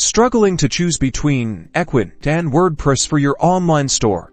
Struggling to choose between Ecwid and WordPress for your online store?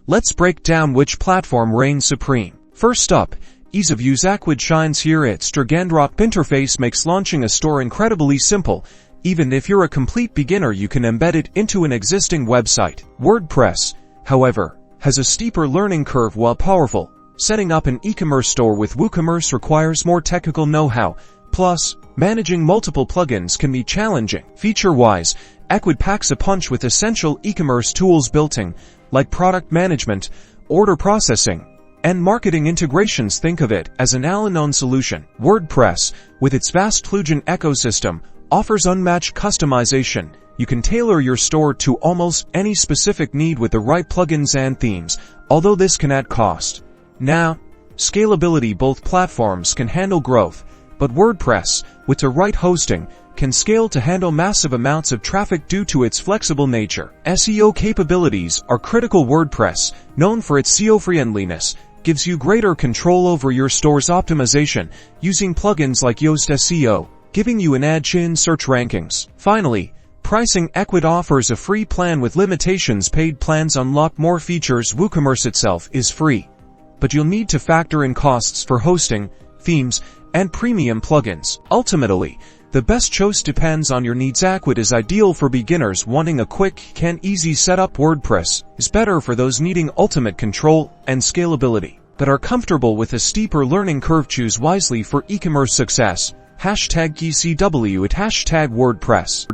Let's break down which platform reigns supreme. First up, ease of use. Ecwid shines here. Its drag-and-drop interface makes launching a store incredibly simple. Even if you're a complete beginner, you can embed it into an existing website. WordPress, however, has a steeper learning curve. While powerful, setting up an e-commerce store with WooCommerce requires more technical know-how. Plus, managing multiple plugins can be challenging. Feature-wise, Ecwid packs a punch with essential e-commerce tools built in, like product management, order processing, and marketing integrations. Think of it as an all-in-one solution. WordPress, with its vast plugin ecosystem, offers unmatched customization. You can tailor your store to almost any specific need with the right plugins and themes, although this can add cost. Now, scalability. Both platforms can handle growth, but WordPress, with the right hosting, can scale to handle massive amounts of traffic due to its flexible nature. SEO capabilities are critical. WordPress, known for its SEO friendliness, gives you greater control over your store's optimization using plugins like Yoast SEO, giving you an edge in search rankings. Finally, pricing. Ecwid offers a free plan with limitations. Paid plans unlock more features. WooCommerce itself is free, but you'll need to factor in costs for hosting, themes, and premium plugins. Ultimately, the best choice depends on your needs. Ecwid is ideal for beginners wanting a quick and easy setup. WordPress is better for those needing ultimate control and scalability, but are comfortable with a steeper learning curve. Choose wisely for e-commerce success. #KCW at #WordPress.